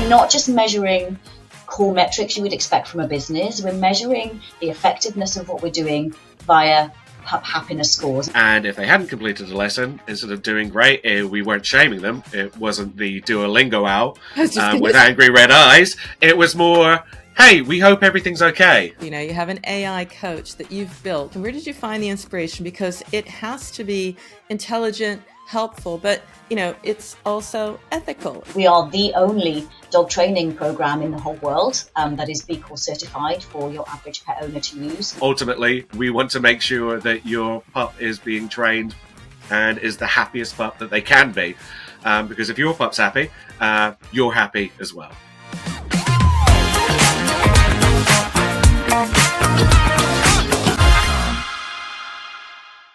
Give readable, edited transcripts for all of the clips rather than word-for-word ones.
we're not just measuring core metrics you would expect from a business. We're measuring the effectiveness of what we're doing via happiness scores. And if they hadn't completed a lesson, instead of doing great, we weren't shaming them. It wasn't the Duolingo owl with angry red eyes. It was more, hey, we hope everything's okay. You know, you have an AI coach that you've built. And where did you find the inspiration? Because it has to be intelligent, helpful, but, you know, it's also ethical. We are the only dog training program in the whole world that is B-Corp Certified for your average pet owner to use. Ultimately, we want to make sure that your pup is being trained and is the happiest pup that they can be. Because if your pup's happy, you're happy as well.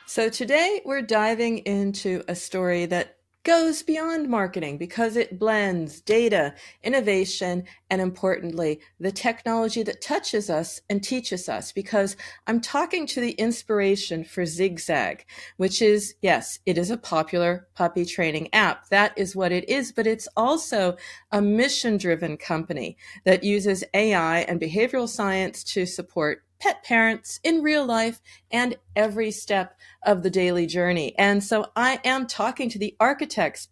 So today we're diving into a story that goes beyond marketing because it blends data, innovation, and importantly, the technology that touches us and teaches us, because I'm talking to the inspiration for Zigzag, which is, yes, it is a popular puppy training app. That is what it is, but it's also a mission-driven company that uses AI and behavioral science to support pet parents in real life and every step of the daily journey. And so I am talking to the architects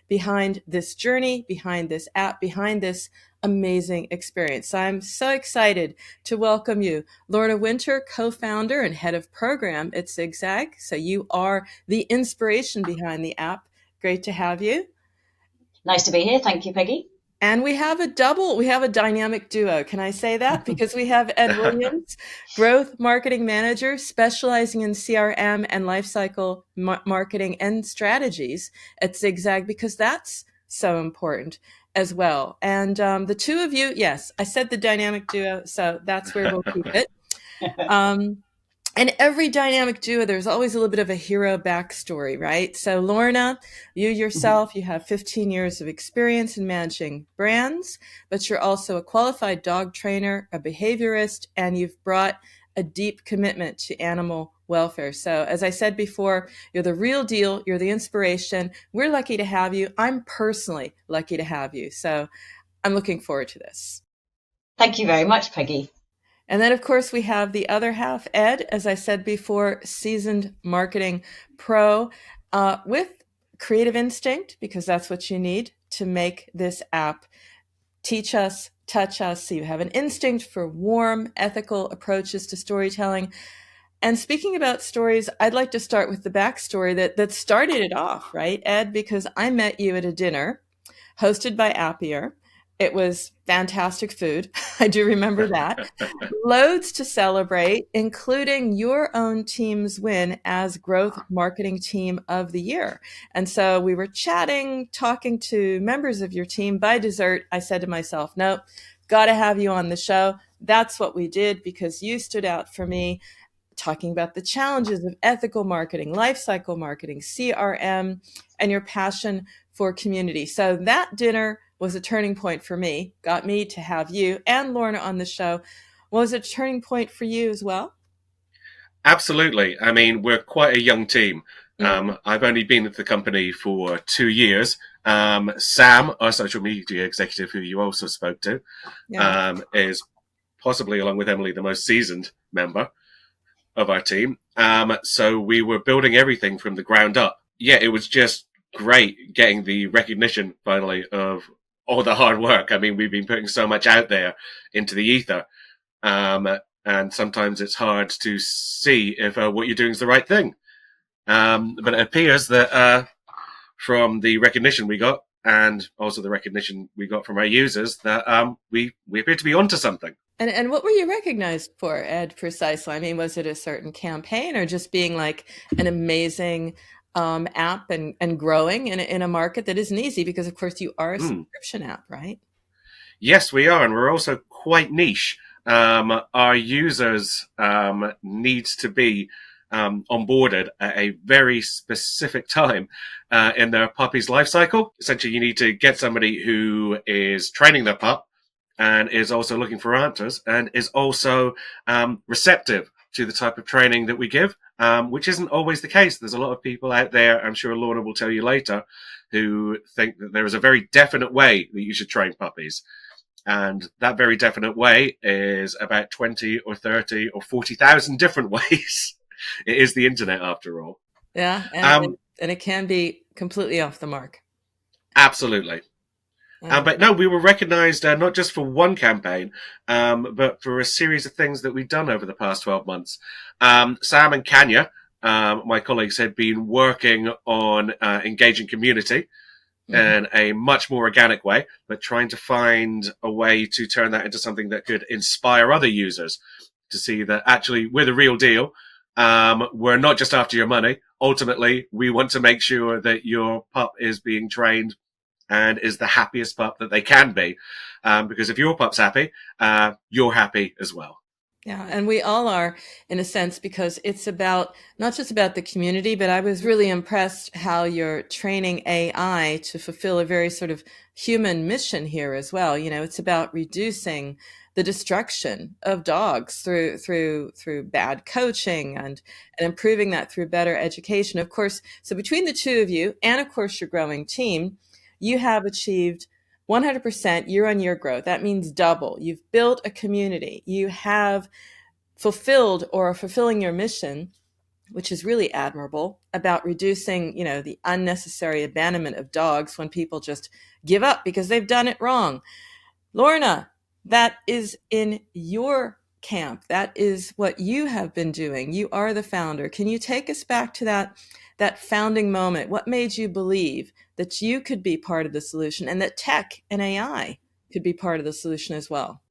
behind this journey, behind this app, behind this amazing experience. So I'm so excited to welcome you, Lorna Winter, co-founder and head of program at Zigzag. So you are the inspiration behind the app. Great to have you. Nice to be here. Thank you, Peggy. And we have a dynamic duo. Can I say that? Because we have Ed Williams, growth marketing manager, specializing in CRM and lifecycle marketing and strategies at Zigzag, because that's so important as well. And the two of you, yes, I said the dynamic duo, so that's where we'll keep it. And every dynamic duo, there's always a little bit of a hero backstory, right? So Lorna, you yourself, you have 15 years of experience in managing brands, but you're also a qualified dog trainer, a behaviorist, and you've brought a deep commitment to animal welfare. So as I said before, you're the real deal. You're the inspiration. We're lucky to have you. I'm personally lucky to have you. So I'm looking forward to this. Thank you very much, Peggy. And then, of course, we have the other half, Ed, as I said before, seasoned marketing pro with creative instinct, because that's what you need to make this app teach us, touch us. So you have an instinct for warm, ethical approaches to storytelling. And speaking about stories, I'd like to start with the backstory that started it off, right, Ed? Because I met you at a dinner hosted by Appier. It was fantastic food. I do remember that. Loads to celebrate, including your own team's win as Growth Marketing Team of the Year. And so we were chatting, talking to members of your team. By dessert, I said to myself, nope, got to have you on the show. That's what we did, because you stood out for me, talking about the challenges of ethical marketing, lifecycle marketing, CRM, and your passion for community. So that dinner was a turning point for me, got me to have you and Lorna on the show. Was it a turning point for you as well? Absolutely. I mean, we're quite a young team. I've only been at the company for 2 years. Sam, our social media executive, who you also spoke to, is possibly, along with Emily, the most seasoned member of our team. So we were building everything from the ground up. Yeah, it was just great getting the recognition finally of all the hard work. I mean, we've been putting so much out there into the ether. And sometimes it's hard to see if what you're doing is the right thing. But it appears that from the recognition we got, and also the recognition we got from our users, that we appear to be onto something. And what were you recognized for, Ed, precisely? I mean, was it a certain campaign or just being like an amazing app and growing in a market that isn't easy, because of course you are a subscription app, right? Yes, we are. And we're also quite niche. Our users need to be onboarded at a very specific time in their puppy's life cycle. Essentially, you need to get somebody who is training their pup and is also looking for answers and is also receptive to the type of training that we give, which isn't always the case. There's a lot of people out there, I'm sure Lorna will tell you later, who think that there is a very definite way that you should train puppies. And that very definite way is about 20 or 30 or 40,000 different ways. It is the internet, after all. Yeah, and it can be completely off the mark. Absolutely. But no, we were recognized not just for one campaign, but for a series of things that we've done over the past 12 months. Sam and Kanya, my colleagues, had been working on engaging community in a much more organic way, but trying to find a way to turn that into something that could inspire other users to see that actually we're the real deal. We're not just after your money. Ultimately, we want to make sure that your pup is being trained and is the happiest pup that they can be. Because if your pup's happy, you're happy as well. Yeah, and we all are, in a sense, because it's about not just about the community, but I was really impressed how you're training AI to fulfill a very sort of human mission here as well. You know, it's about reducing the destruction of dogs through bad coaching and improving that through better education. Of course, so between the two of you, and of course your growing team, you have achieved 100% year-on-year growth. That means double. You've built a community. You have fulfilled or are fulfilling your mission, which is really admirable, about reducing, the unnecessary abandonment of dogs when people just give up because they've done it wrong. Lorna, that is in your camp. That is what you have been doing. You are the founder. Can you take us back to that founding moment? What made you believe that you could be part of the solution and that tech and AI could be part of the solution as well?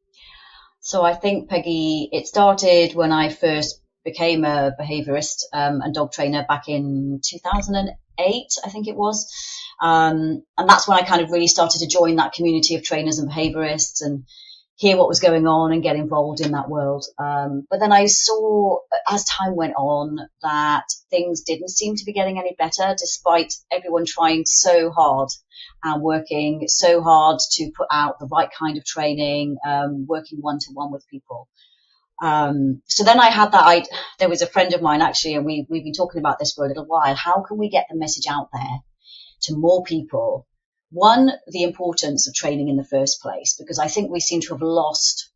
So I think, Peggy, it started when I first became a behaviorist and dog trainer back in 2008, I think it was. And that's when I kind of really started to join that community of trainers and behaviorists and hear what was going on and get involved in that world. But then I saw, as time went on, that things didn't seem to be getting any better, despite everyone trying so hard and working so hard to put out the right kind of training, working one-to-one with people. So then I had there was a friend of mine actually, and we've been talking about this for a little while. How can we get the message out there to more people? One, the importance of training in the first place, because I think we seem to have lost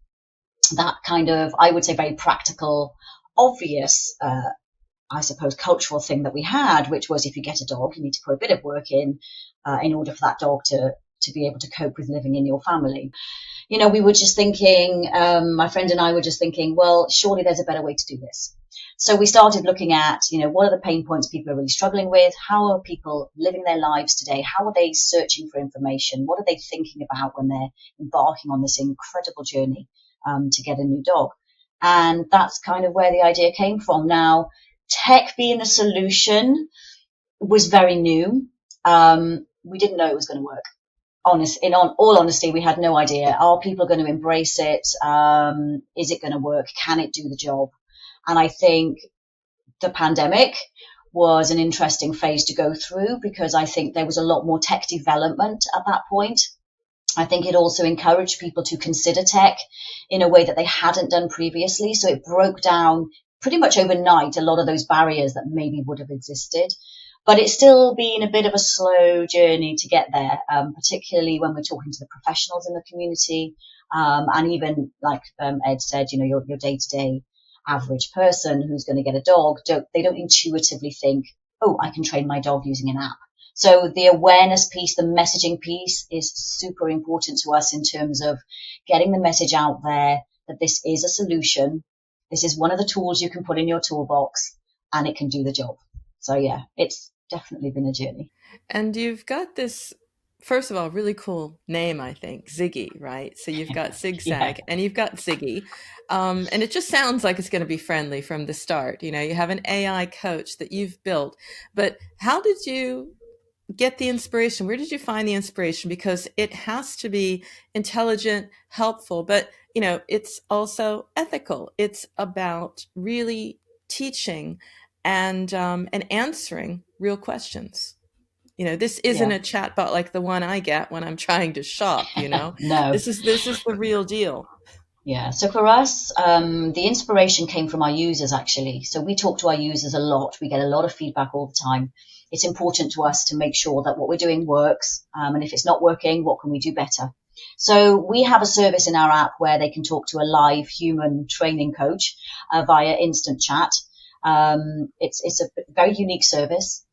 that kind of, I would say, very practical, obvious, I suppose, cultural thing that we had, which was if you get a dog, you need to put a bit of work in order for that dog to be able to cope with living in your family. We were just thinking, my friend and I were just thinking, well, surely there's a better way to do this. So we started looking at, what are the pain points people are really struggling with? How are people living their lives today? How are they searching for information? What are they thinking about when they're embarking on this incredible journey to get a new dog? And that's kind of where the idea came from. Now, tech being the solution was very new. We didn't know it was going to work. In all honesty, we had no idea. Are people going to embrace it? Is it going to work? Can it do the job? And I think the pandemic was an interesting phase to go through because I think there was a lot more tech development at that point. I think it also encouraged people to consider tech in a way that they hadn't done previously. So it broke down pretty much overnight a lot of those barriers that maybe would have existed. But it's still been a bit of a slow journey to get there, particularly when we're talking to the professionals in the community. And even like Ed said, your day-to-day average person who's going to get a dog, they don't intuitively think, oh, I can train my dog using an app. So the awareness piece, the messaging piece is super important to us in terms of getting the message out there that this is a solution. This is one of the tools you can put in your toolbox and it can do the job. So yeah, it's definitely been a journey. And you've got this, first of all, really cool name, I think, Ziggy, right? So you've got Zigzag and you've got Ziggy. And it just sounds like it's going to be friendly from the start. You have an AI coach that you've built. But how did you get the inspiration? Where did you find the inspiration? Because it has to be intelligent, helpful, but, it's also ethical. It's about really teaching and answering real questions. This isn't a chatbot like the one I get when I'm trying to shop, No. This is the real deal. Yeah. So for us, the inspiration came from our users, actually. So we talk to our users a lot. We get a lot of feedback all the time. It's important to us to make sure that what we're doing works. And if it's not working, what can we do better? So we have a service in our app where they can talk to a live human training coach via instant chat. It's a very unique service.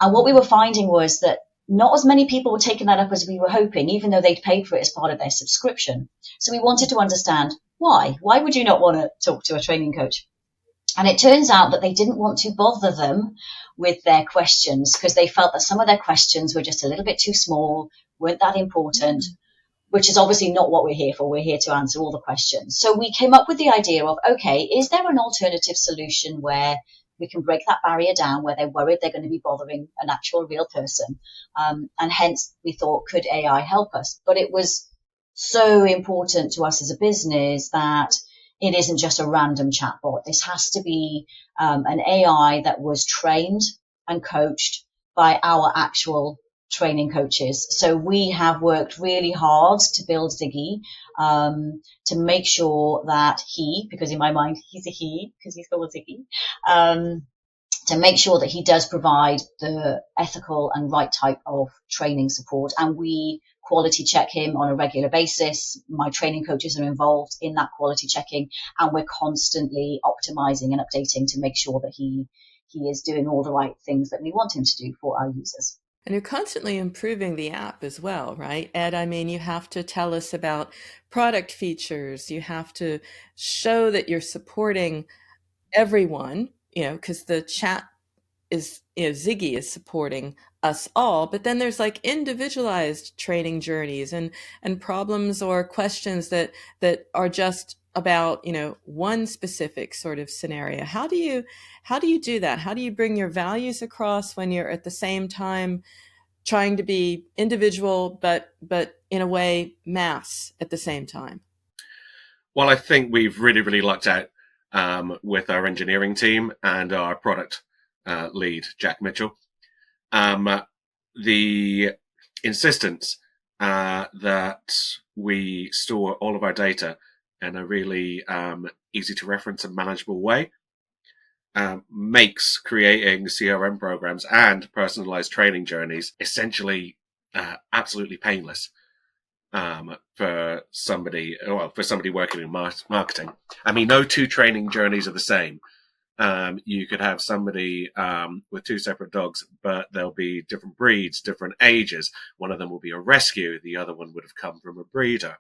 And what we were finding was that not as many people were taking that up as we were hoping, even though they'd paid for it as part of their subscription. So we wanted to understand why. Why would you not want to talk to a training coach? And it turns out that they didn't want to bother them with their questions because they felt that some of their questions were just a little bit too small, weren't that important, which is obviously not what we're here for. We're here to answer all the questions. So we came up with the idea of, okay, is there an alternative solution where we can break that barrier down where they're worried they're going to be bothering an actual real person? And hence we thought, could AI help us? But it was so important to us as a business that it isn't just a random chatbot. This has to be an AI that was trained and coached by our actual training coaches. So we have worked really hard to build Ziggy, to make sure that because in my mind he's a he because he's called Ziggy, to make sure that he does provide the ethical and right type of training support. And we quality check him on a regular basis. My training coaches are involved in that quality checking, and we're constantly optimizing and updating to make sure that he is doing all the right things that we want him to do for our users. And you're constantly improving the app as well, right, Ed? I mean, you have to tell us about product features. You have to show that you're supporting everyone, because the chat is, Ziggy is supporting us all, but then there's like individualized training journeys and problems or questions that are just about, one specific sort of scenario. How do you do that? How do you bring your values across when you're at the same time trying to be individual, but in a way mass at the same time? Well, I think we've really lucked out with our engineering team and our product lead, Jack Mitchell. The insistence that we store all of our data in a really easy to reference and manageable way makes creating CRM programs and personalized training journeys essentially absolutely painless for somebody working in marketing. I mean, no two training journeys are the same. You could have somebody with two separate dogs, but there'll be different breeds, different ages. One of them will be a rescue. The other one would have come from a breeder.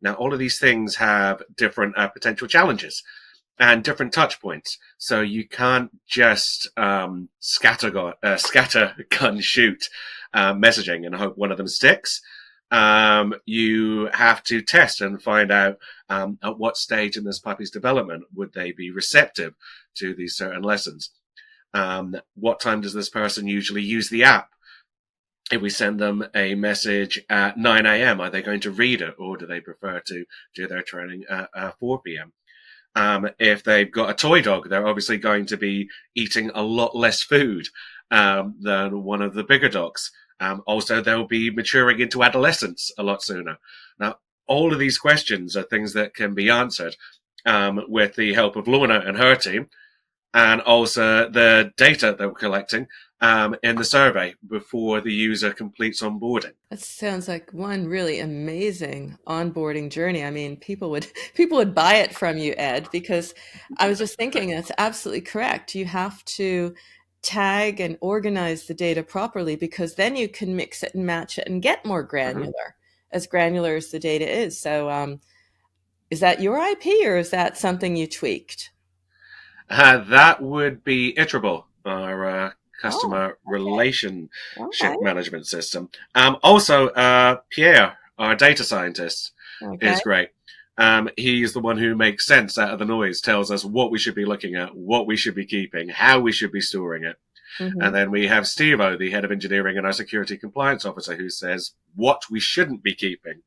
Now, all of these things have different potential challenges and different touch points. So you can't just scatter gun shoot messaging and hope one of them sticks. You have to test and find out at what stage in this puppy's development would they be receptive to these certain lessons. What time does this person usually use the app? If we send them a message at 9 a.m., are they going to read it, or do they prefer to do their training at 4 p.m.? If they've got a toy dog, they're obviously going to be eating a lot less food than one of the bigger dogs. Also, they'll be maturing into adolescence a lot sooner. Now, all of these questions are things that can be answered with the help of Lorna and her team, and also the data that we're collecting in the survey before the user completes onboarding. That sounds like one really amazing onboarding journey. I mean, people would buy it from you, Ed, because I was just thinking that's absolutely correct. You have to tag and organize the data properly, because then you can mix it and match it and get more granular, as granular as the data is. So is that your IP, or is that something you tweaked? That would be Iterable, our customer relationship management system. Also, Pierre, our data scientist, is great. He's the one who makes sense out of the noise, tells us what we should be looking at, what we should be keeping, how we should be storing it. And then we have Steve-O, the head of engineering and our security compliance officer, who says what we shouldn't be keeping,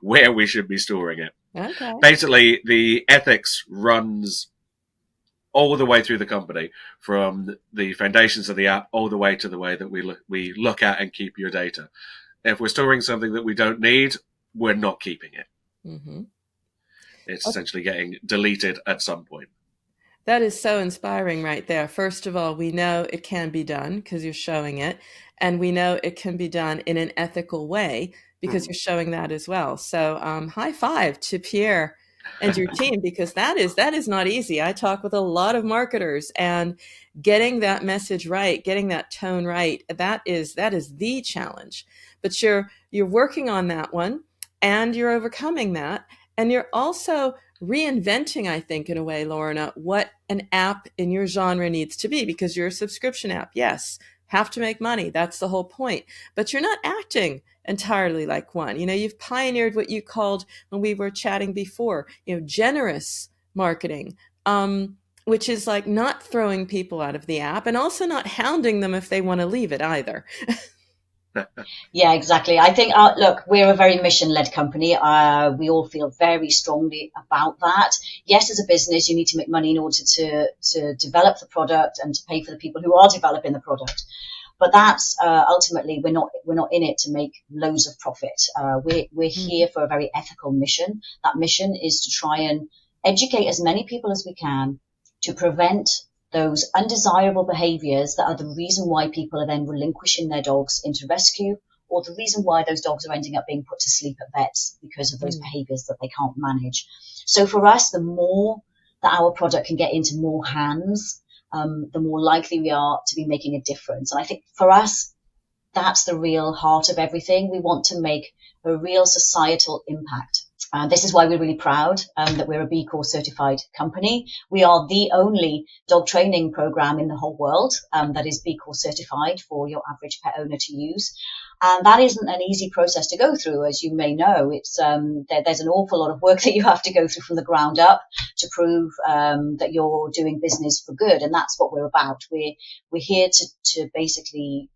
where we should be storing it. Basically, the ethics runs all the way through the company, from the foundations of the app all the way to the way that we look at and keep your data. If we're storing something that we don't need, we're not keeping it. it's essentially getting deleted at some point. That is so inspiring right there. First of all, we know it can be done because you're showing it. And we know it can be done in an ethical way because you're showing that as well. So high five to Pierre and your team, because that is not easy. I talk with a lot of marketers, and getting that message right, getting that tone right, that is the challenge. But you're working on that one, and you're overcoming that. And you're also reinventing, I think, in a way, Lorna, what an app in your genre needs to be, because you're a subscription app. Yes, have to make money. That's the whole point. But you're not acting entirely like one. You've pioneered what you called, when we were chatting before, generous marketing, which is like not throwing people out of the app and also not hounding them if they want to leave it either. Yeah, exactly. I think, look, we're a very mission-led company. We all feel very strongly about that. Yes, as a business, you need to make money in order to develop the product and to pay for the people who are developing the product. But that's ultimately, we're not in it to make loads of profit. We're here for a very ethical mission. That mission is to try and educate as many people as we can to prevent those undesirable behaviors that are the reason why people are then relinquishing their dogs into rescue, or the reason why those dogs are ending up being put to sleep at vets because of those behaviors that they can't manage. So for us, the more that our product can get into more hands, the more likely we are to be making a difference. And I think for us, that's the real heart of everything. We want to make a real societal impact. This is why we're really proud that we're a B-Corp Certified company. We are the only dog training program in the whole world that is B-Corp Certified for your average pet owner to use. And that isn't an easy process to go through, as you may know. It's there's an awful lot of work that you have to go through from the ground up to prove that you're doing business for good. And that's what we're about. We're here to basically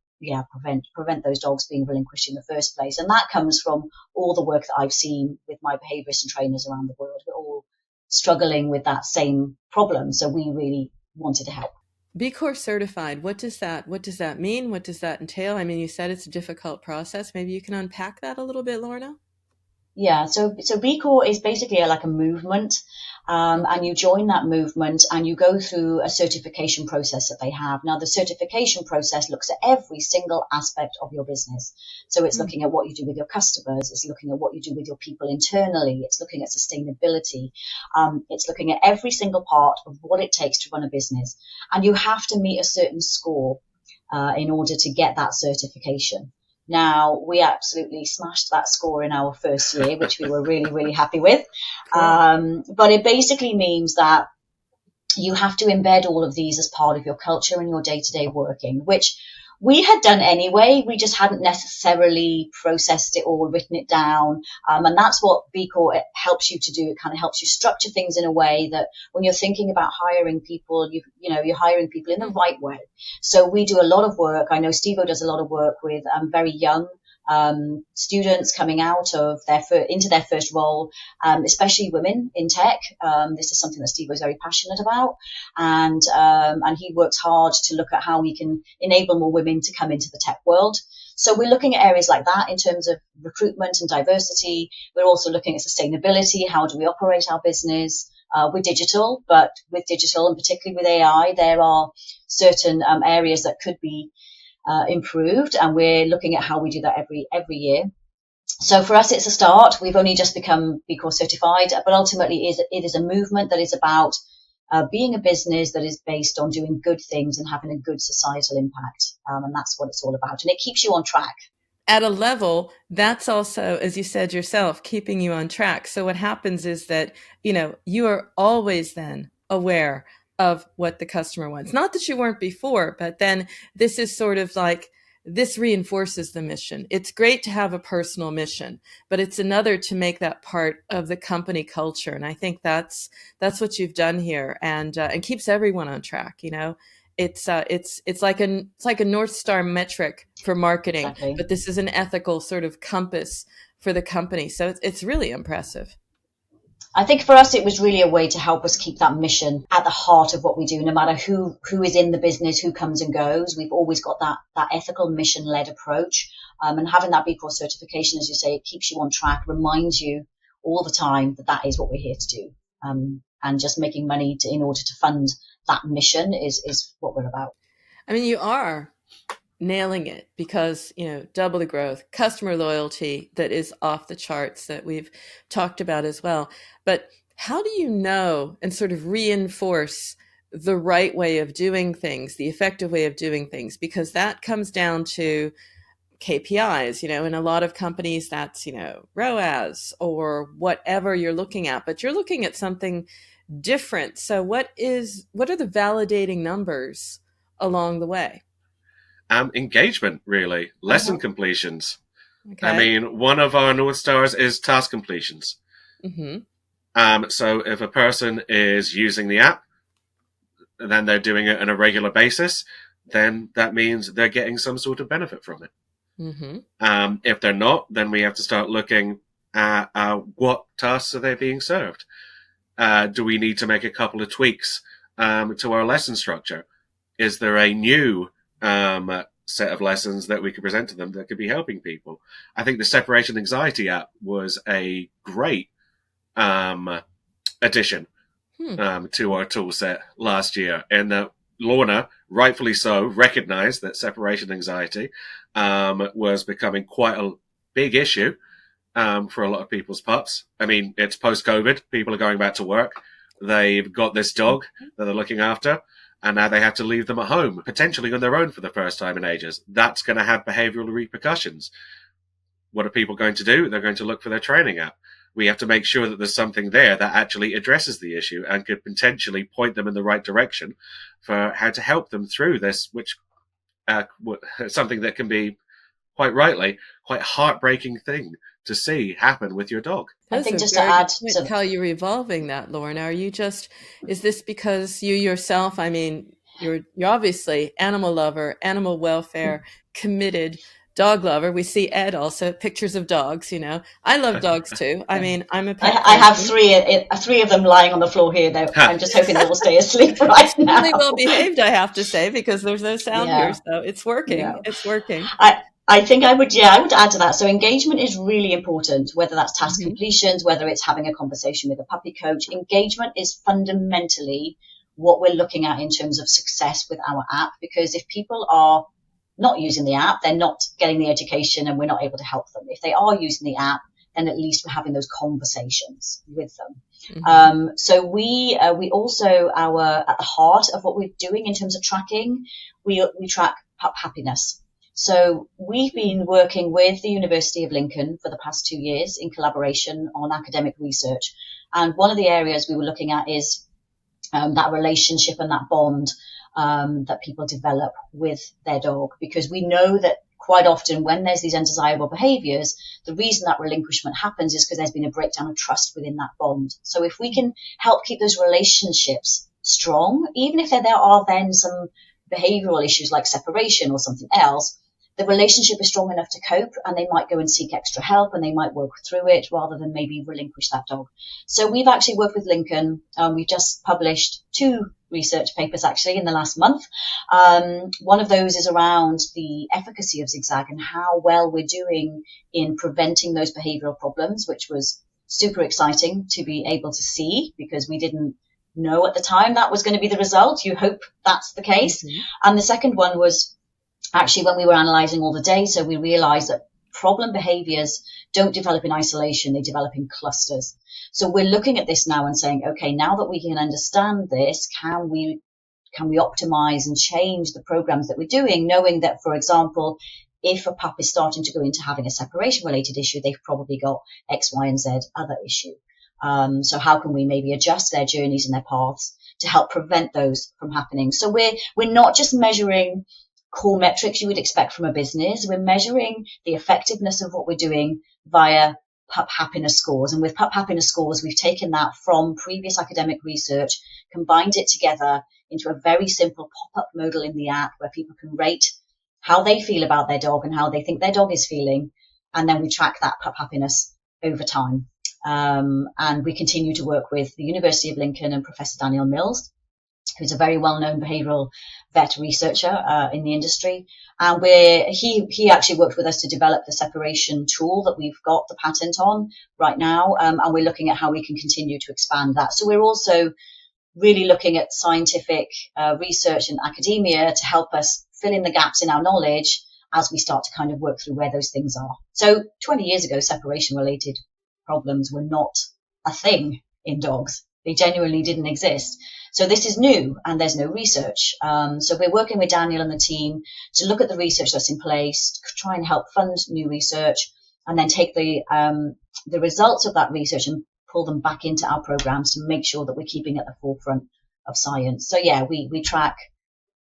prevent those dogs being relinquished in the first place. And that comes from all the work that I've seen with my behaviorists and trainers around the world. We're all struggling with that same problem. So we really wanted to help. B-Corp Certified, what does that mean? What does that entail? I mean, you said it's a difficult process. Maybe you can unpack that a little bit, Lorna? Yeah, so B-Corp is basically like a movement, and you join that movement and you go through a certification process that they have. Now, the certification process looks at every single aspect of your business. So it's looking at what you do with your customers. It's looking at what you do with your people internally. It's looking at sustainability. It's looking at every single part of what it takes to run a business. And you have to meet a certain score in order to get that certification. Now, we absolutely smashed that score in our first year, which we were really, really happy with. But it basically means that you have to embed all of these as part of your culture and your day-to-day working, which we had done anyway. We just hadn't necessarily processed it all, written it down. And that's what B-Corp helps you to do. It kind of helps you structure things in a way that when you're thinking about hiring people, you're hiring people in the right way. So we do a lot of work. I know Steve-O does a lot of work with very young students coming out of into their first role, especially women in tech. This is something that Steve was very passionate about, and he works hard to look at how we can enable more women to come into the tech world. So we're looking at areas like that in terms of recruitment and diversity. We're also looking at sustainability. How do we operate our business? We're digital, but with digital and particularly with AI, there are certain areas that could be improved, and we're looking at how we do that every year. So for us, it's a start. We've only just become B-Corp Certified, but ultimately it is a movement that is about being a business that is based on doing good things and having a good societal impact. And that's what it's all about. And it keeps you on track. At a level, that's also, as you said yourself, keeping you on track. So what happens is that, you are always then aware of what the customer wants. Not that you weren't before, but then this is sort of like, this reinforces the mission. It's great to have a personal mission, but it's another to make that part of the company culture. And I think that's what you've done here, and keeps everyone on track. It's like a North Star metric for marketing, exactly. But this is an ethical sort of compass for the company. So it's really impressive. I think for us, it was really a way to help us keep that mission at the heart of what we do, no matter who is in the business, who comes and goes. We've always got that ethical mission-led approach. And having that B-Corp certification, as you say, it keeps you on track, reminds you all the time that is what we're here to do. And just making money in order to fund that mission is what we're about. I mean, you are nailing it, because, double the growth, customer loyalty that is off the charts that we've talked about as well. But how do you know and sort of reinforce the right way of doing things, the effective way of doing things? Because that comes down to KPIs, in a lot of companies that's, ROAS or whatever you're looking at, but you're looking at something different. So what are the validating numbers along the way? Engagement, really. Lesson completions. Okay. I mean, one of our North Stars is task completions. Mm-hmm. So if a person is using the app, then they're doing it on a regular basis, then that means they're getting some sort of benefit from it. Mm-hmm. If they're not, then we have to start looking at what tasks are they being served. Do we need to make a couple of tweaks to our lesson structure? Is there a new set of lessons that we could present to them that could be helping people? I think the separation anxiety app was a great addition to our tool set last year, and that Lorna, rightfully so, recognized that separation anxiety was becoming quite a big issue for a lot of people's pups. I mean, it's post-COVID. People are going back to work. They've got this dog that they're looking after, and now they have to leave them at home, potentially on their own for the first time in ages. That's going to have behavioral repercussions. What are people going to do? They're going to look for their training app. We have to make sure that there's something there that actually addresses the issue and could potentially point them in the right direction for how to help them through this, which something that can be, quite rightly, quite heartbreaking thing to see happen with your dog. I think just to add to how you're evolving that, Lorna, is this because you yourself, I mean, you're obviously animal lover, animal welfare, committed dog lover. We see Ed also, pictures of dogs, I love dogs too. I mean, I'm a pet I have three of them lying on the floor here, though. I'm just hoping they will stay asleep right now. Really well behaved, I have to say, because there's no sound here, so it's working. Yeah. It's working. I think I would add to that. So engagement is really important, whether that's task completions, whether it's having a conversation with a puppy coach. Engagement is fundamentally what we're looking at in terms of success with our app, because if people are not using the app, they're not getting the education and we're not able to help them. If they are using the app, then at least we're having those conversations with them. So we also, at the heart of what we're doing in terms of tracking, we track pup happiness. So we've been working with the University of Lincoln for the past 2 years in collaboration on academic research. And one of the areas we were looking at is that relationship and that bond that people develop with their dog, because we know that quite often when there's these undesirable behaviors, the reason that relinquishment happens is because there's been a breakdown of trust within that bond. So if we can help keep those relationships strong, even if there are then some behavioral issues like separation or something else, the relationship is strong enough to cope, and they might go and seek extra help and they might work through it rather than maybe relinquish that dog. So we've actually worked with Lincoln. We've just published 2 research papers actually in the last month. One of those is around the efficacy of Zigzag and how well we're doing in preventing those behavioral problems, which was super exciting to be able to see, because we didn't know at the time that was going to be the result. You hope that's the case. And the second one was actually when we were analysing all the data, we realised that problem behaviours don't develop in isolation, they develop in clusters. So we're looking at this now and saying, okay, now that we can understand this, can we optimise and change the programmes that we're doing, knowing that, for example, if a pup is starting to go into having a separation-related issue, they've probably got X, Y, and Z other issue. So how can we maybe adjust their journeys and their paths to help prevent those from happening? So we're not just measuring core metrics you would expect from a business. We're measuring the effectiveness of what we're doing via pup happiness scores. And with pup happiness scores, we've taken that from previous academic research, combined it together into a very simple pop-up modal in the app where people can rate how they feel about their dog and how they think their dog is feeling. And then we track that pup happiness over time. And we continue to work with the University of Lincoln and Professor Daniel Mills, who's a very well-known behavioral vet researcher in the industry. And he actually worked with us to develop the separation tool that we've got the patent on right now. And we're looking at how we can continue to expand that. So we're also really looking at scientific research and academia to help us fill in the gaps in our knowledge as we start to kind of work through where those things are. So 20 years ago, separation-related problems were not a thing in dogs. They genuinely didn't exist. So this is new, and there's no research. So we're working with Daniel and the team to look at the research that's in place, try and help fund new research, and then take the results of that research and pull them back into our programs to make sure that we're keeping at the forefront of science. So yeah, we track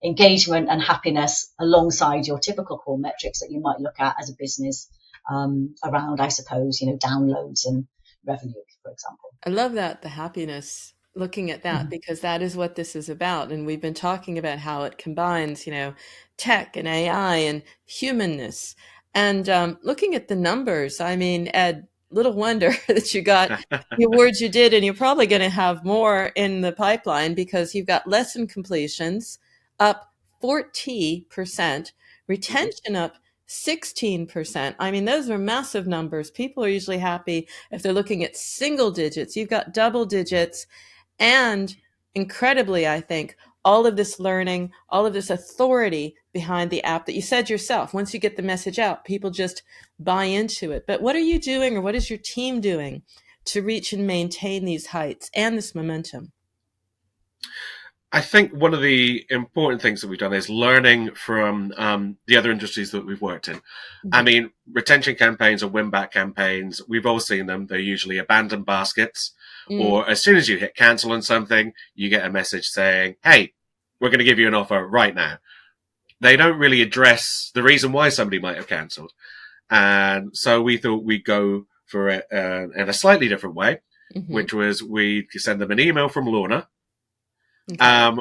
engagement and happiness alongside your typical core metrics that you might look at as a business around, I suppose, downloads and revenue, for example. I love that, the happiness, looking at that, because that is what this is about. And we've been talking about how it combines, tech and AI and humanness. And looking at the numbers, I mean, Ed, little wonder that you got the awards you did, and you're probably going to have more in the pipeline, because you've got lesson completions up 40%, retention up 16%. I mean, those are massive numbers. People are usually happy if they're looking at single digits. You've got double digits, and incredibly, I think, all of this learning, all of this authority behind the app that you said yourself. Once you get the message out, people just buy into it. But what are you doing, or what is your team doing to reach and maintain these heights and this momentum? I think one of the important things that we've done is learning from the other industries that we've worked in. I mean, retention campaigns or win-back campaigns, we've all seen them. They're usually abandoned baskets, or as soon as you hit cancel on something, you get a message saying, hey, we're going to give you an offer right now. They don't really address the reason why somebody might have cancelled. And so we thought we'd go for it in a slightly different way, which was we send them an email from Lorna,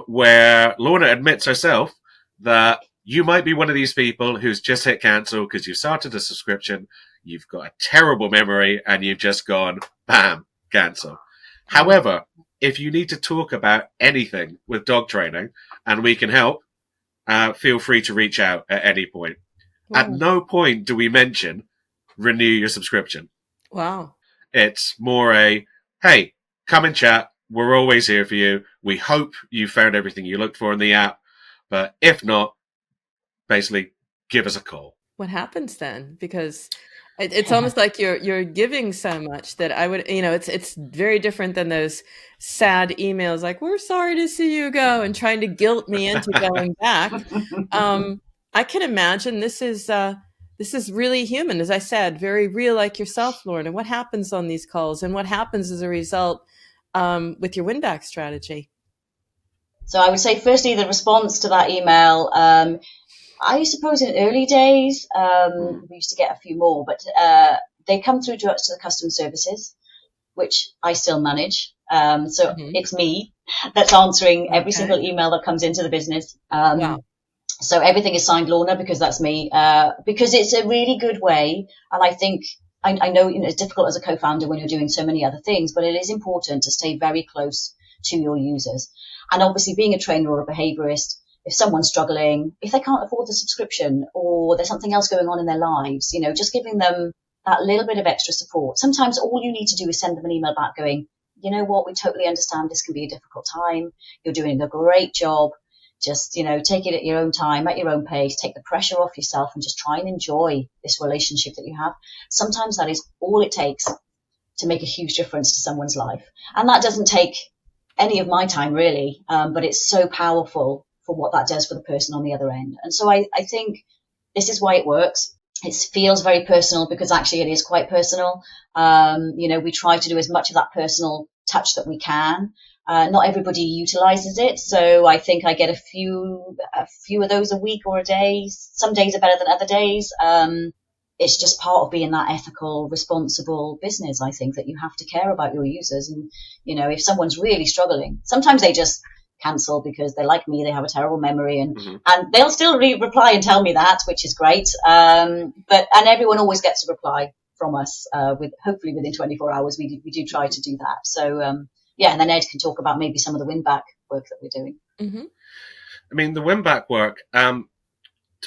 where Lorna admits herself that you might be one of these people who's just hit cancel because you started a subscription, you've got a terrible memory, and you've just gone, bam, cancel. However, if you need to talk about anything with dog training and we can help, feel free to reach out at any point. Wow. At no point do we mention renew your subscription. Wow. It's more a, hey, come and chat. We're always here for you. We hope you found everything you looked for in the app. But if not, basically, give us a call. What happens then? Because it's almost like you're giving so much that I would, it's very different than those sad emails like, we're sorry to see you go, and trying to guilt me into going back. I can imagine this is really human, as I said, very real, like yourself, Lorna. What happens on these calls, and what happens as a result with your win-back strategy? So I would say, firstly, the response to that email, I suppose in early days, we used to get a few more, but they come through to us to the customer services, which I still manage. So it's me that's answering every single email that comes into the business. Wow. So everything is signed Lorna, because that's me, because it's a really good way. And I think, I know it's difficult as a co-founder when you're doing so many other things, but it is important to stay very close to your users. And obviously, being a trainer or a behaviorist, if someone's struggling, if they can't afford the subscription, or there's something else going on in their lives, just giving them that little bit of extra support. Sometimes all you need to do is send them an email back going, you know what, we totally understand this can be a difficult time. You're doing a great job. Just, take it at your own time, at your own pace, take the pressure off yourself, and just try and enjoy this relationship that you have. Sometimes that is all it takes to make a huge difference to someone's life. And that doesn't take any of my time, really, but it's so powerful for what that does for the person on the other end. And so I think this is why it works. It feels very personal, because actually it is quite personal. We try to do as much of that personal touch that we can. Not everybody utilizes it, so I think I get a few of those a week or a day. Some days are better than other days. It's just part of being that ethical, responsible business. I think that you have to care about your users, and if someone's really struggling, sometimes they just cancel because they're like me, they have a terrible memory, and they'll still reply and tell me that, which is great. And everyone always gets a reply from us, with hopefully within 24 hours. We do try to do that. So and then Ed can talk about maybe some of the win-back work that we're doing. Mm-hmm. I mean, the win-back work, to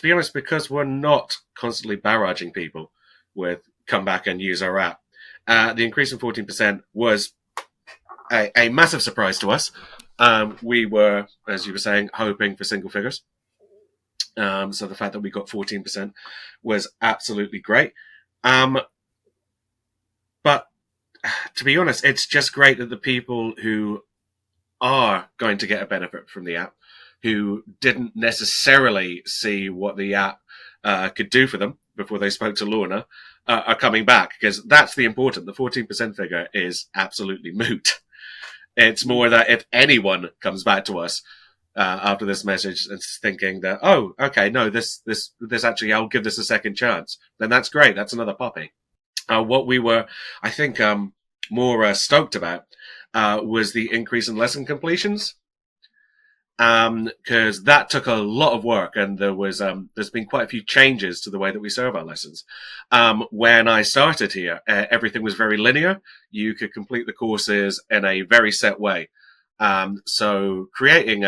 be honest, because we're not constantly barraging people with come back and use our app, the increase in 14% was a massive surprise to us. We were, as you were saying, hoping for single figures. So the fact that we got 14% was absolutely great. But to be honest, it's just great that the people who are going to get a benefit from the app, who didn't necessarily see what the app could do for them before they spoke to Lorna, are coming back, because that's the important. The 14% figure is absolutely moot. It's more that if anyone comes back to us after this message and thinking that, oh, okay, no, this actually, I'll give this a second chance, then that's great. That's another puppy. What we were, I think, more stoked about was the increase in lesson completions. Because that took a lot of work, and there's been quite a few changes to the way that we serve our lessons. When I started here, everything was very linear. You could complete the courses in a very set way. So creating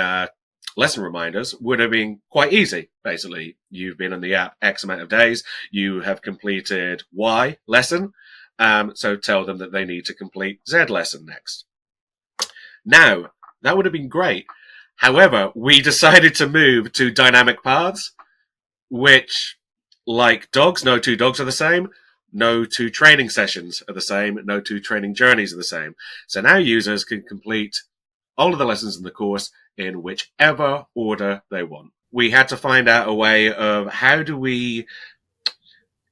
lesson reminders would have been quite easy. Basically, you've been in the app X amount of days, you have completed Y lesson, so tell them that they need to complete Z lesson next. Now, that would have been great. However, we decided to move to dynamic paths, which, like dogs, no two dogs are the same, no two training sessions are the same, no two training journeys are the same. So now users can complete all of the lessons in the course in whichever order they want. We had to find out a way of how do we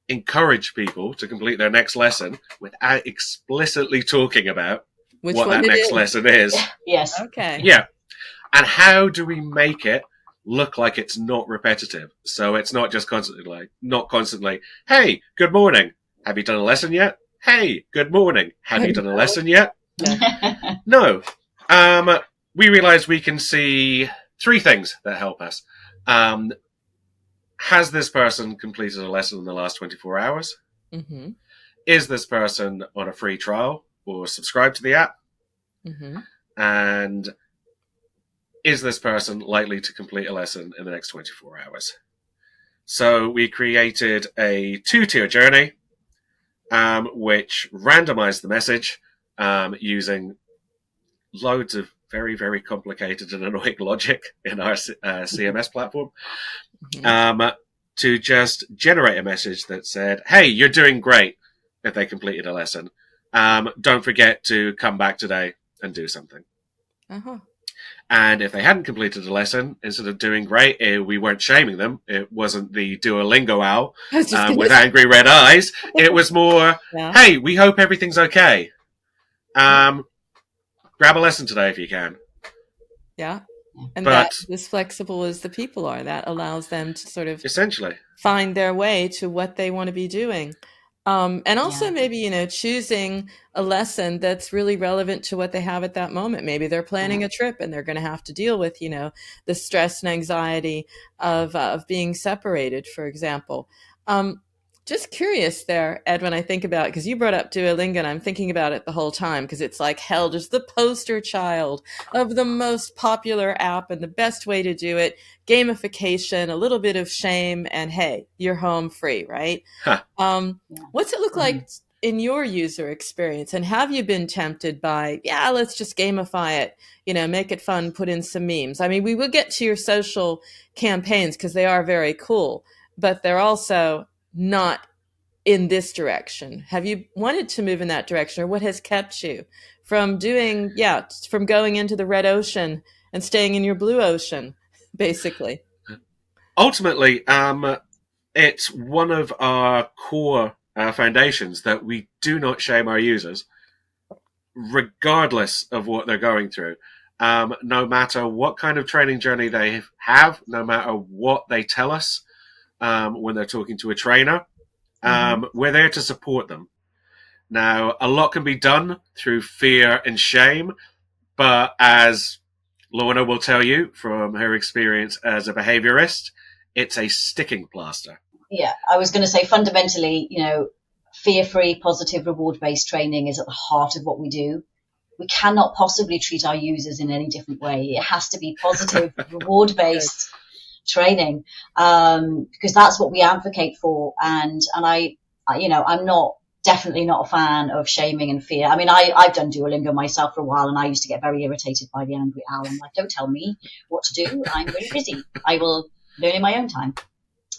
encourage people to complete their next lesson without explicitly talking about what that next lesson is. Yes. Okay. Yeah. And how do we make it look like it's not repetitive? So it's not just constantly, hey, good morning. Have you done a lesson yet? Hey, good morning. Have you done a lesson yet? No. We realized we can see three things that help us. Has this person completed a lesson in the last 24 hours? Mm-hmm. Is this person on a free trial or subscribed to the app? Mm-hmm. And is this person likely to complete a lesson in the next 24 hours? So we created a 2-tier journey, which randomized the message using loads of very, very complicated and annoying logic in our CMS platform, to just generate a message that said, hey, you're doing great if they completed a lesson. Don't forget to come back today and do something. Uh-huh. And if they hadn't completed a lesson, instead of doing great, we weren't shaming them. It wasn't the Duolingo owl with angry red eyes. It was more, hey, we hope everything's okay. Grab a lesson today if you can. Yeah. And that's as flexible as the people are. That allows them to sort of essentially find their way to what they want to be doing. And also maybe, choosing a lesson that's really relevant to what they have at that moment. Maybe they're planning a trip and they're going to have to deal with, the stress and anxiety of being separated, for example. Just curious there, Ed, when I think about it, because you brought up Duolingo, and I'm thinking about it the whole time, because it's like held as the poster child of the most popular app and the best way to do it. Gamification, a little bit of shame, and hey, you're home free, right? Huh. What's it look like in your user experience? And have you been tempted by, let's just gamify it, make it fun, put in some memes? I mean, we will get to your social campaigns because they are very cool, but they're also not in this direction. Have you wanted to move in that direction, or what has kept you from from going into the red ocean and staying in your blue ocean, basically? Ultimately, it's one of our core foundations that we do not shame our users, regardless of what they're going through. No matter what kind of training journey they have, no matter what they tell us, when they're talking to a trainer, we're there to support them. Now, a lot can be done through fear and shame, but as Lorna will tell you from her experience as a behaviorist, it's a sticking plaster. Yeah, I was going to say fundamentally, fear-free, positive, reward-based training is at the heart of what we do. we cannot possibly treat our users in any different way. It has to be positive, reward-based training, because that's what we advocate for. And I'm definitely not a fan of shaming and fear. I mean, I've done Duolingo myself for a while, and I used to get very irritated by the angry owl. I'm like, don't tell me what to do. I'm really busy. I will learn in my own time.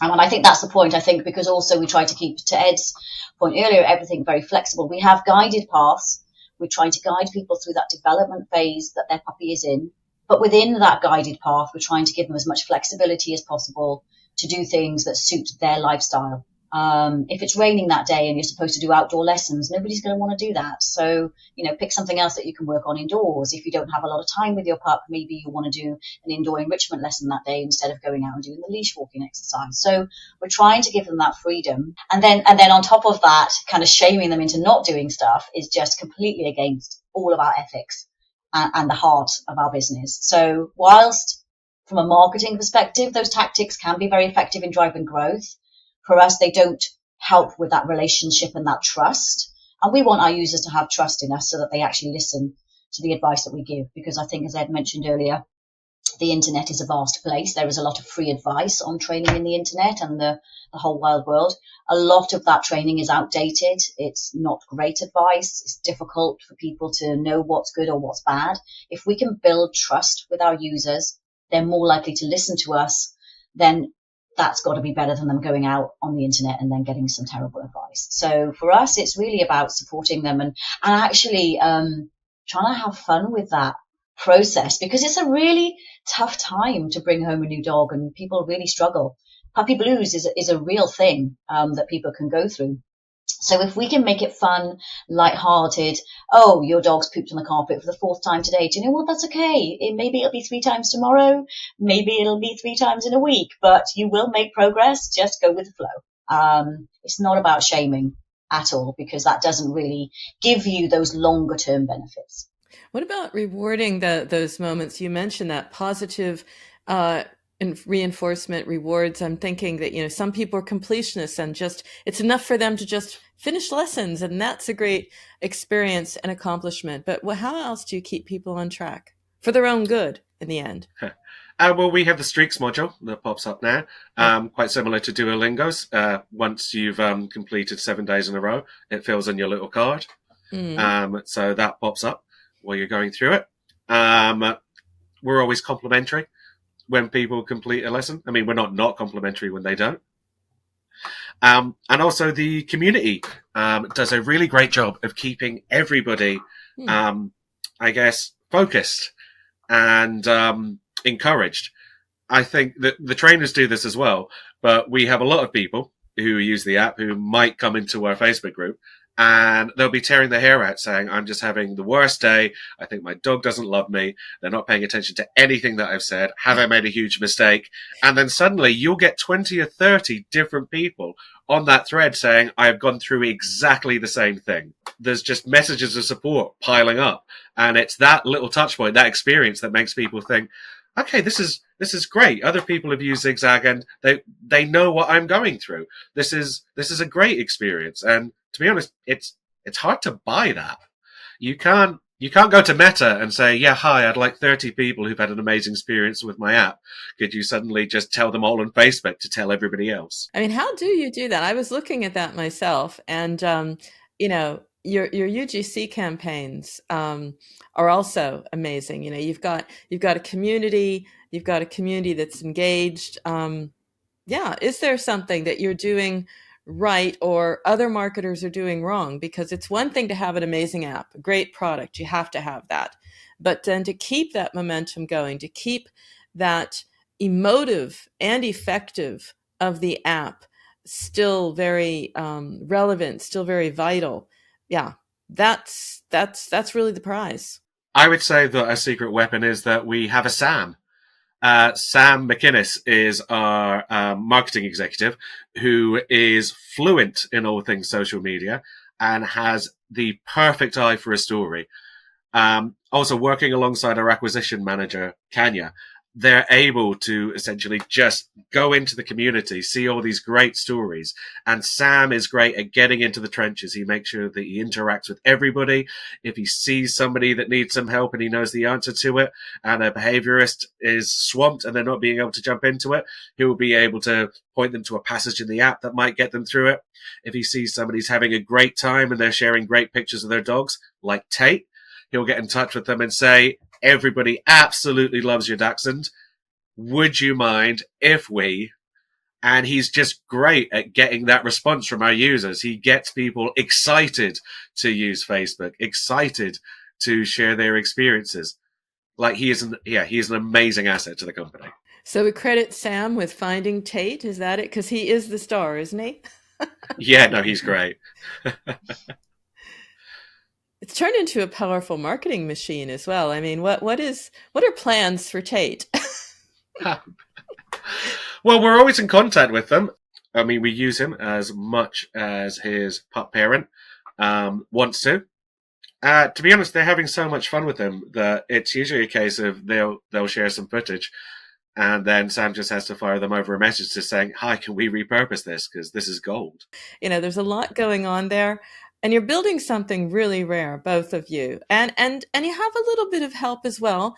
And I think that's the point. I think because also we try to keep, to Ed's point earlier, everything very flexible. We have guided paths. We're trying to guide people through that development phase that their puppy is in. But within that guided path, we're trying to give them as much flexibility as possible to do things that suit their lifestyle. If it's raining that day and you're supposed to do outdoor lessons, nobody's going to want to do that. So, pick something else that you can work on indoors. If you don't have a lot of time with your pup, maybe you want to do an indoor enrichment lesson that day instead of going out and doing the leash walking exercise. So we're trying to give them that freedom. And then on top of that, kind of shaming them into not doing stuff is just completely against all of our ethics and the heart of our business. So whilst from a marketing perspective, those tactics can be very effective in driving growth, for us, they don't help with that relationship and that trust. And we want our users to have trust in us so that they actually listen to the advice that we give. Because I think, as Ed mentioned earlier, the internet is a vast place. There is a lot of free advice on training in the internet and the whole wild world. A lot of that training is outdated. It's not great advice. It's difficult for people to know what's good or what's bad. If we can build trust with our users, they're more likely to listen to us. Then that's got to be better than them going out on the internet and then getting some terrible advice. So for us, it's really about supporting them and actually trying to have fun with that process, because it's a really tough time to bring home a new dog and people really struggle. Puppy blues is a real thing that people can go through. So if we can make it fun, lighthearted, oh, your dog's pooped on the carpet for the 4th time today. Do you know what? That's okay. Maybe it'll be 3 times tomorrow. Maybe it'll be 3 times in a week, but you will make progress. Just go with the flow. It's not about shaming at all, because that doesn't really give you those longer term benefits. What about rewarding those moments? You mentioned that positive and reinforcement rewards. I'm thinking that, some people are completionists and just, it's enough for them to just finish lessons. And that's a great experience and accomplishment. But how else do you keep people on track for their own good in the end? Well, we have the streaks module that pops up now, quite similar to Duolingo's. Once you've completed 7 days in a row, it fills in your little card. So that pops up while you're going through it. We're always complimentary when people complete a lesson. I mean, we're not complimentary when they don't. And also the community does a really great job of keeping everybody, focused and encouraged. I think that the trainers do this as well, but we have a lot of people who use the app who might come into our Facebook group and they'll be tearing their hair out saying, I'm just having the worst day. I think my dog doesn't love me. They're not paying attention to anything that I've said. Have I made a huge mistake? And then suddenly you'll get 20 or 30 different people on that thread saying, I have gone through exactly the same thing. There's just messages of support piling up. And it's that little touch point, that experience that makes people think, okay, this is great. Other people have used Zigzag and they know what I'm going through. This is a great experience. And to be honest, it's hard to buy that. You can't go to Meta and say, yeah, hi, I'd like 30 people who've had an amazing experience with my app. Could you suddenly just tell them all on Facebook to tell everybody else? I mean, how do you do that? I was looking at that myself, and your UGC campaigns are also amazing. You've got a community, that's engaged. Is there something that you're doing right or other marketers are doing wrong? Because it's one thing to have an amazing app, a great product, you have to have that. But then to keep that momentum going, to keep that emotive and effective of the app still very relevant, still very vital. Yeah, that's really the prize. I would say that a secret weapon is that we have a Sam. Sam McInnes is our marketing executive who is fluent in all things social media and has the perfect eye for a story. Also working alongside our acquisition manager, Kanya. they're able to essentially just go into the community, see all these great stories. And Sam is great at getting into the trenches. He makes sure that he interacts with everybody. If he sees somebody that needs some help and he knows the answer to it, and a behaviorist is swamped and they're not being able to jump into it, he will be able to point them to a passage in the app that might get them through it. If he sees somebody's having a great time and they're sharing great pictures of their dogs, like Tate, he'll get in touch with them and say, everybody absolutely loves your dachshund. Would you mind if we... And he's just great at getting that response from our users. He gets people excited to use Facebook, excited to share their experiences. Like he is an amazing asset to the company. So we credit Sam with finding Tate. Is that it? Because he is the star, isn't he? Yeah, no, he's great. It's turned into a powerful marketing machine as well. I mean, what are plans for Tate? Well, we're always in contact with them. I mean, we use him as much as his pup parent wants to. To be honest, they're having so much fun with him that it's usually a case of they'll share some footage, and then Sam just has to fire them over a message just saying, "Hi, can we repurpose this? Because this is gold." There's a lot going on there. And you're building something really rare, both of you. And you have a little bit of help as well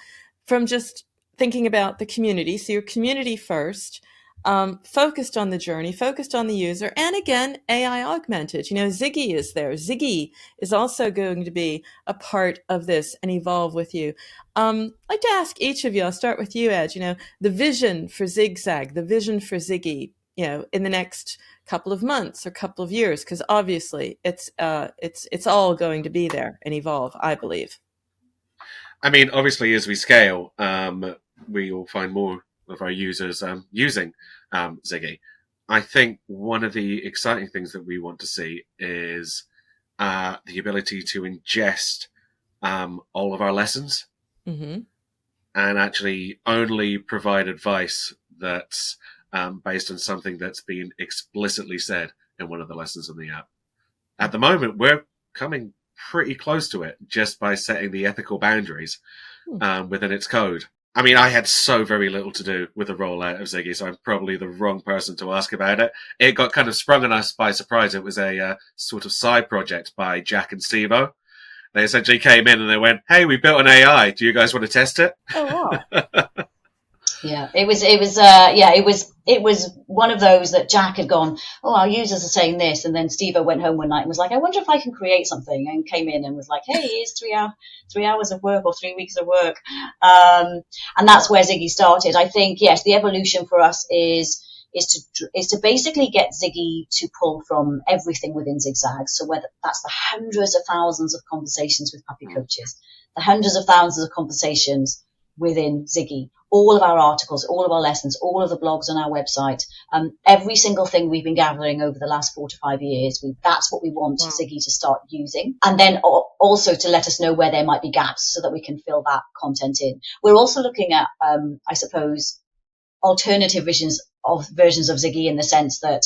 from just thinking about the community. So your community first, focused on the journey, focused on the user, and again, AI augmented. Ziggy is there. Ziggy is also going to be a part of this and evolve with you. I'd like to ask each of you, I'll start with you, Ed, the vision for Zigzag, the vision for Ziggy, in the next couple of months or couple of years, because obviously it's all going to be there and evolve, I believe. I mean, obviously, as we scale, we will find more of our users using Ziggy. I think one of the exciting things that we want to see is the ability to ingest all of our lessons and actually only provide advice that's based on something that's been explicitly said in one of the lessons in the app. At the moment, we're coming pretty close to it just by setting the ethical boundaries within its code. I mean, I had so very little to do with the rollout of Ziggy, so I'm probably the wrong person to ask about it. It got kind of sprung on us by surprise. It was a sort of side project by Jack and Steve-O. They essentially came in and they went, "Hey, we built an AI. Do you guys want to test it?" Oh, wow. Yeah, it was one of those that Jack had gone, "Oh, our users are saying this," and then Steve-O went home one night and was like, "I wonder if I can create something," and came in and was like, "Hey, here's 3 hours of work or 3 weeks of work," and that's where Ziggy started. I think yes, the evolution for us is to basically get Ziggy to pull from everything within Zigzag. So whether that's the hundreds of thousands of conversations with puppy coaches, the hundreds of thousands of conversations within Ziggy, all of our articles, all of our lessons, all of the blogs on our website, every single thing we've been gathering over the last 4 to 5 years, that's what we want Ziggy to start using. And then also to let us know where there might be gaps so that we can fill that content in. We're also looking at, I suppose, alternative versions of Ziggy in the sense that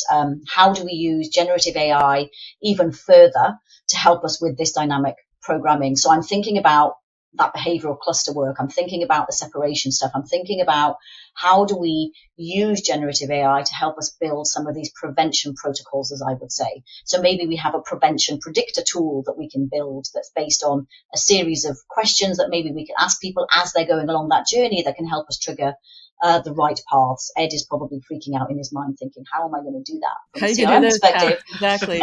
how do we use generative AI even further to help us with this dynamic programming? So I'm thinking about that behavioral cluster work. I'm thinking about the separation stuff. I'm thinking about how do we use generative AI to help us build some of these prevention protocols, as I would say. So maybe we have a prevention predictor tool that we can build that's based on a series of questions that maybe we can ask people as they're going along that journey that can help us trigger the right paths. Ed is probably freaking out in his mind thinking, how am I going to do that? How do you do those paths? Exactly.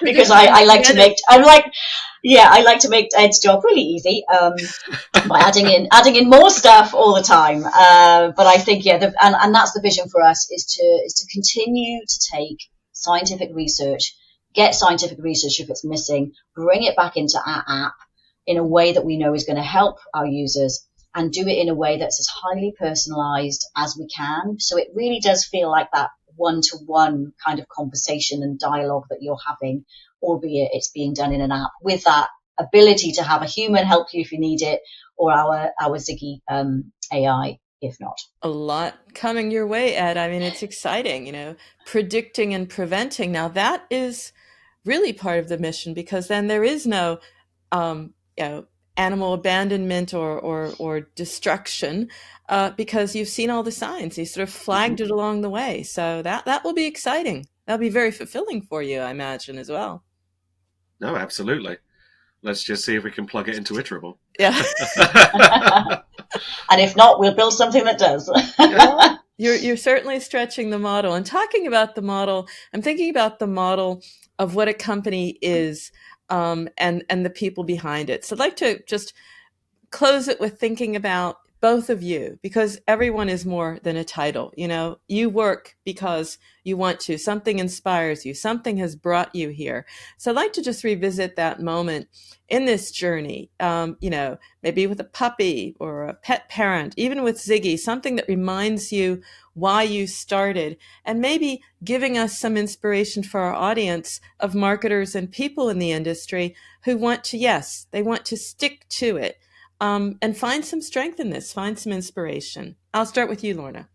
Because I like to make Ed's job really easy by adding in more stuff all the time. But I think and that's the vision for us is to continue to take scientific research, get scientific research if it's missing, bring it back into our app in a way that we know is going to help our users, and do it in a way that's as highly personalized as we can. So it really does feel like that one-to-one kind of conversation and dialogue that you're having, albeit it's being done in an app, with that ability to have a human help you if you need it, or our Ziggy AI if not. A lot coming your way, Ed. I mean, it's exciting, predicting and preventing. Now that is really part of the mission, because then there is no, animal abandonment or destruction, because you've seen all the signs. You sort of flagged it along the way. So that will be exciting. That'll be very fulfilling for you, I imagine, as well. No, absolutely. Let's just see if we can plug it into Iterable. Yeah. And if not, we'll build something that does. You're certainly stretching the model. And talking about the model, I'm thinking about the model of what a company is, and the people behind it. So I'd like to just close it with thinking about both of you, because everyone is more than a title. You know, you work because you want to. Something inspires you. Something has brought you here. So I'd like to just revisit that moment in this journey, maybe with a puppy or a pet parent, even with Ziggy, something that reminds you why you started, and maybe giving us some inspiration for our audience of marketers and people in the industry who want to, they want to stick to it. And find some strength in this, find some inspiration. I'll start with you, Lorna.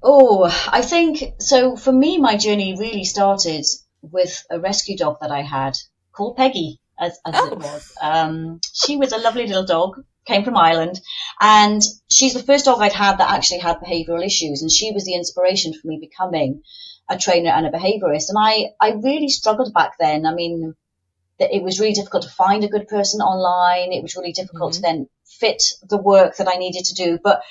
Oh, I think, so for me, my journey really started with a rescue dog that I had called Peggy, as it was. She was a lovely little dog, came from Ireland, and she's the first dog I'd had that actually had behavioural issues, and she was the inspiration for me becoming a trainer and a behaviourist. And I really struggled back then. I mean, it was really difficult to find a good person online. It was really difficult to then fit the work that I needed to do. But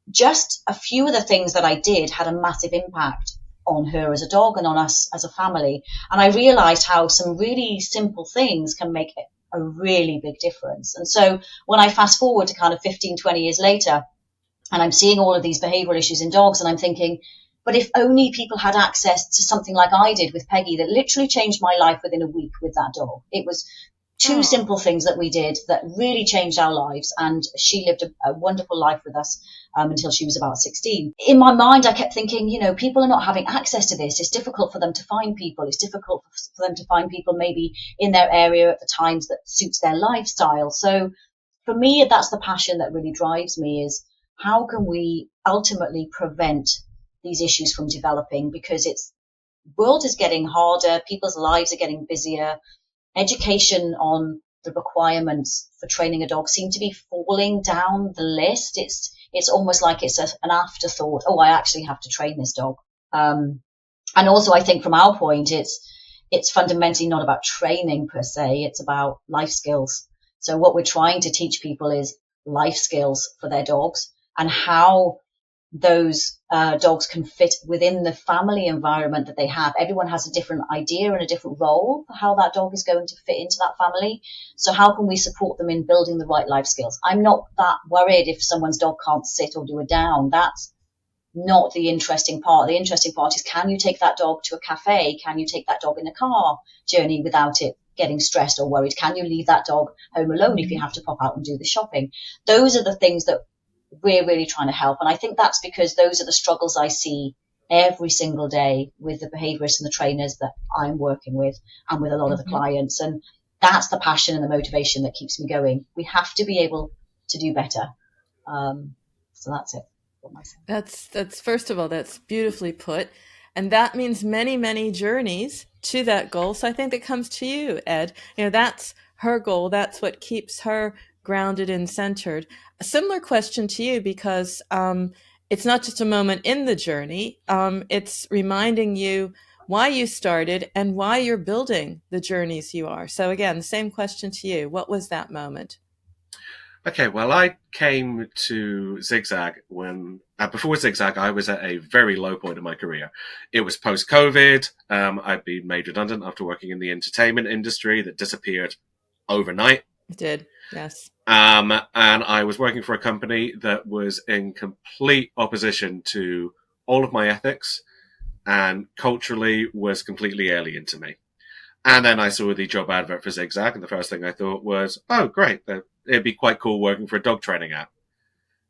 just a few of the things that I did had a massive impact on her as a dog and on us as a family. And I realized how some really simple things can make a really big difference. And so when I fast forward to kind of 15, 20 years later, and I'm seeing all of these behavioral issues in dogs, and I'm thinking, but if only people had access to something like I did with Peggy, that literally changed my life within a week with that dog. It was two simple things that we did that really changed our lives. And she lived a wonderful life with us until she was about 16. In my mind, I kept thinking, people are not having access to this. It's difficult for them to find people. It's difficult for them to find people maybe in their area at the times that suits their lifestyle. So for me, that's the passion that really drives me, is how can we ultimately prevent these issues from developing, because world is getting harder, people's lives are getting busier, education on the requirements for training a dog seem to be falling down the list. It's almost like it's an afterthought. Oh, I actually have to train this dog. And also I think from our point, it's fundamentally not about training per se, it's about life skills. So what we're trying to teach people is life skills for their dogs, and how those dogs can fit within the family environment that they have. Everyone has a different idea and a different role for how that dog is going to fit into that family. So how can we support them in building the right life skills? I'm not that worried if someone's dog can't sit or do a down. That's not the interesting part. The interesting part is, can you take that dog to a cafe? Can you take that dog in a car journey without it getting stressed or worried? Can you leave that dog home alone if you have to pop out and do the shopping? Those are the things that we're really trying to help. And I think that's because those are the struggles I see every single day with the behaviorists and the trainers that I'm working with, and with a lot of the clients. And that's the passion and the motivation that keeps me going. We have to be able to do better. So that's it. That's first of all, that's beautifully put. And that means many, many journeys to that goal. So I think that comes to you, Ed. That's her goal. That's what keeps her grounded and centered. A similar question to you, because it's not just a moment in the journey. It's reminding you why you started and why you're building the journeys you are. So again, the same question to you. What was that moment? Okay, well, I came to Zigzag before Zigzag, I was at a very low point in my career. It was post-COVID. I'd been made redundant after working in the entertainment industry that disappeared overnight. It did, yes. And I was working for a company that was in complete opposition to all of my ethics, and culturally was completely alien to me. And then I saw the job advert for Zigzag, and the first thing I thought was, oh, great, it'd be quite cool working for a dog training app.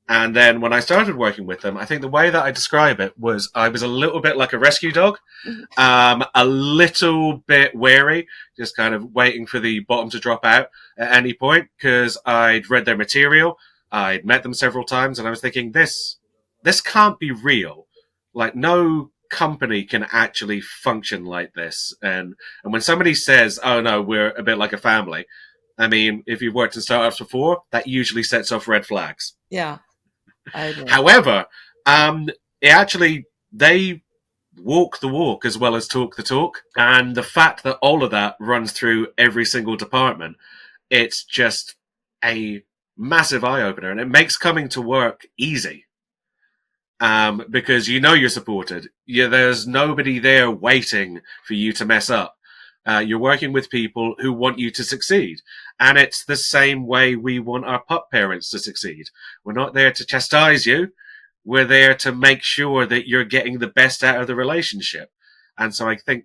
And then when I started working with them, I think the way that I describe it was I was a little bit like a rescue dog, a little bit wary, just kind of waiting for the bottom to drop out at any point, because I'd read their material, I'd met them several times, and I was thinking, this can't be real. Like, no company can actually function like this. And when somebody says, oh no, we're a bit like a family, I mean, if you've worked in startups before, that usually sets off red flags. Yeah, I agree. However, they walk the walk as well as talk the talk. And the fact that all of that runs through every single department, it's just a massive eye-opener. And it makes coming to work easy. Because you know you're supported. There's nobody there waiting for you to mess up. You're working with people who want you to succeed. And it's the same way we want our pup parents to succeed. We're not there to chastise you. We're there to make sure that you're getting the best out of the relationship. And so I think,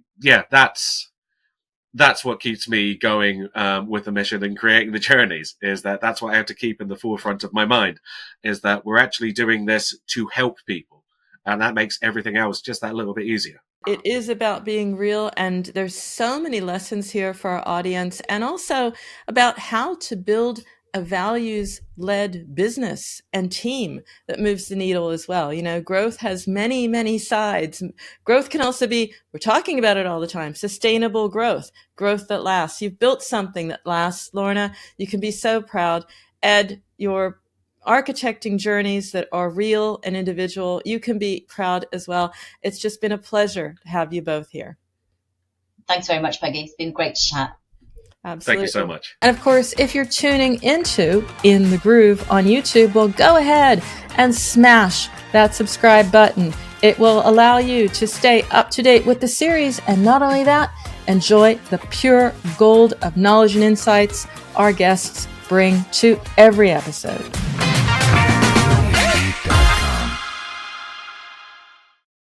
that's what keeps me going with the mission and creating the journeys, is that's what I have to keep in the forefront of my mind, is that we're actually doing this to help people. And that makes everything else just that little bit easier. It is about being real, and there's so many lessons here for our audience, and also about how to build a values-led business and team that moves the needle as well. Growth has many, many sides. Growth can also be, we're talking about it all the time, sustainable growth that lasts. You've built something that lasts, Lorna. You can be so proud. Ed, your architecting journeys that are real and individual, you can be proud as well. It's just been a pleasure to have you both here. Thanks very much, Peggy. It's been great to chat. Absolutely. Thank you so much. And of course, if you're tuning into In the Groove on YouTube, well, go ahead and smash that subscribe button. It will allow you to stay up to date with the series. And not only that, enjoy the pure gold of knowledge and insights our guests bring to every episode.